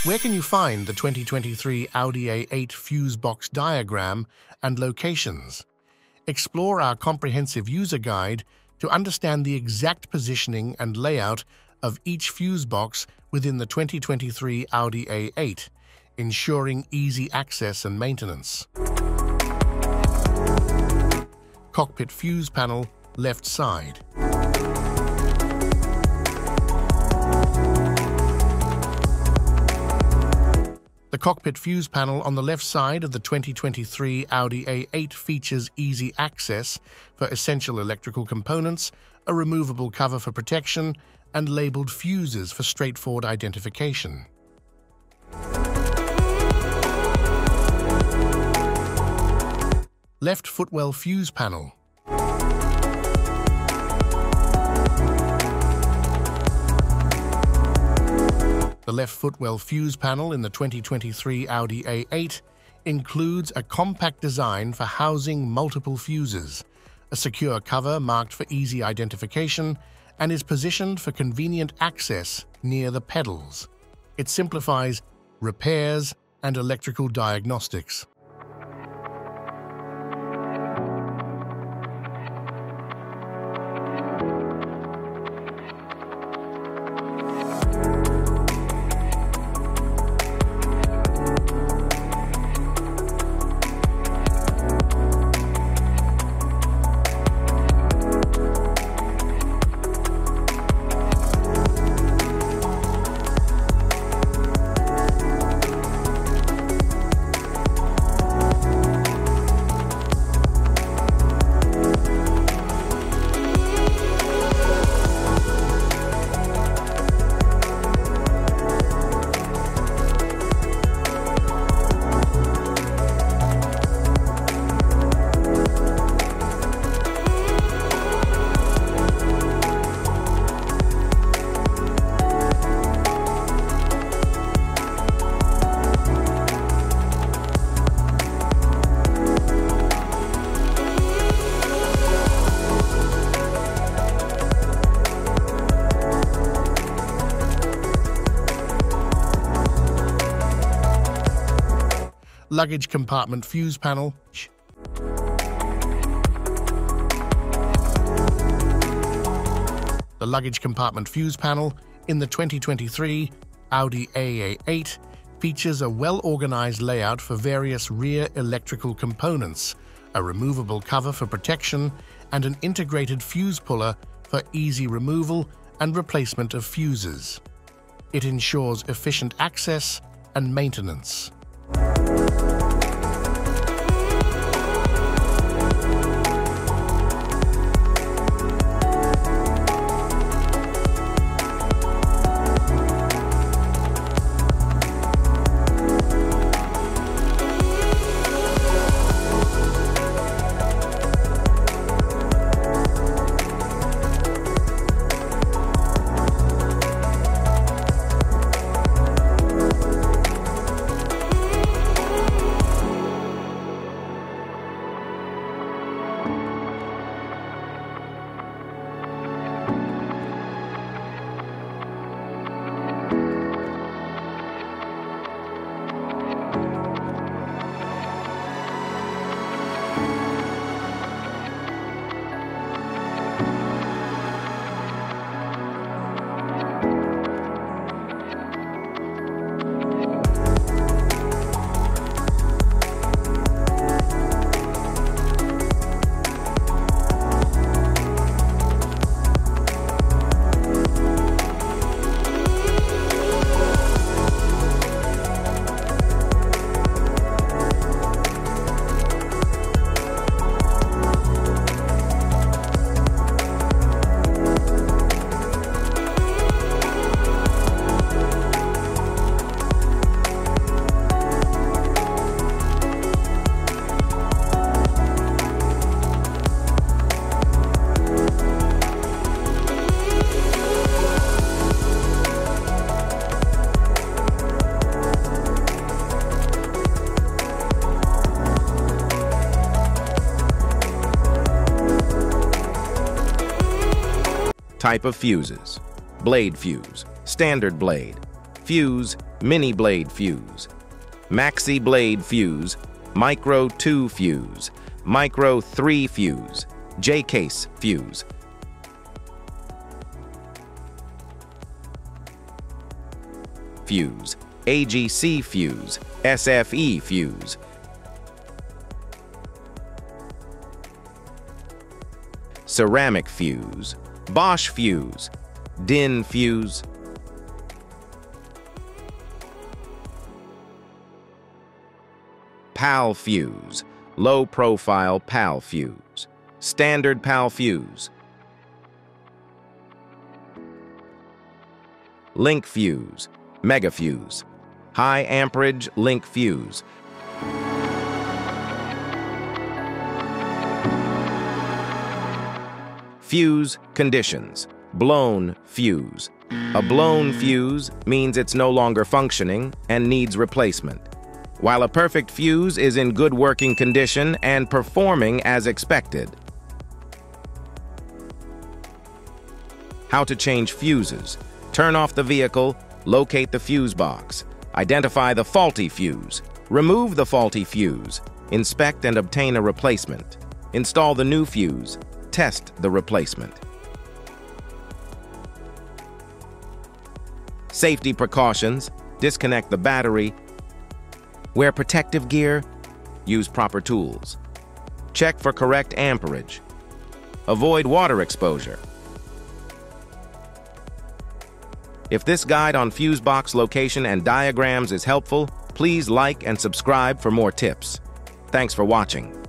Where can you find the 2023 Audi A8 fuse box diagram and locations? Explore our comprehensive user guide to understand the exact positioning and layout of each fuse box within the 2023 Audi A8, ensuring easy access and maintenance. Cockpit fuse panel, left side. The cockpit fuse panel on the left side of the 2023 Audi A8 features easy access for essential electrical components, a removable cover for protection, and labeled fuses for straightforward identification. Left footwell fuse panel. The left footwell fuse panel in the 2023 Audi A8 includes a compact design for housing multiple fuses, a secure cover marked for easy identification, and is positioned for convenient access near the pedals. It simplifies repairs and electrical diagnostics. Luggage compartment fuse panel. The luggage compartment fuse panel in the 2023 Audi A8 features a well-organized layout for various rear electrical components, a removable cover for protection, and an integrated fuse puller for easy removal and replacement of fuses. It ensures efficient access and maintenance. Type of fuses: blade fuse, standard blade, fuse, mini blade fuse, maxi blade fuse, micro 2 fuse, micro 3 fuse, J-case fuse. Fuse, AGC fuse, SFE fuse. Ceramic fuse, Bosch fuse, DIN fuse. PAL fuse, low profile PAL fuse, standard PAL fuse. Link fuse, mega fuse, high amperage link fuse. Fuse conditions. Blown fuse. A blown fuse means it's no longer functioning and needs replacement, while a perfect fuse is in good working condition and performing as expected. How to change fuses. Turn off the vehicle, locate the fuse box, identify the faulty fuse, remove the faulty fuse, inspect and obtain a replacement, install the new fuse, test the replacement. Safety precautions. Disconnect the battery. Wear protective gear. Use proper tools. Check for correct amperage. Avoid water exposure. If this guide on fuse box location and diagrams is helpful, please like and subscribe for more tips. Thanks for watching.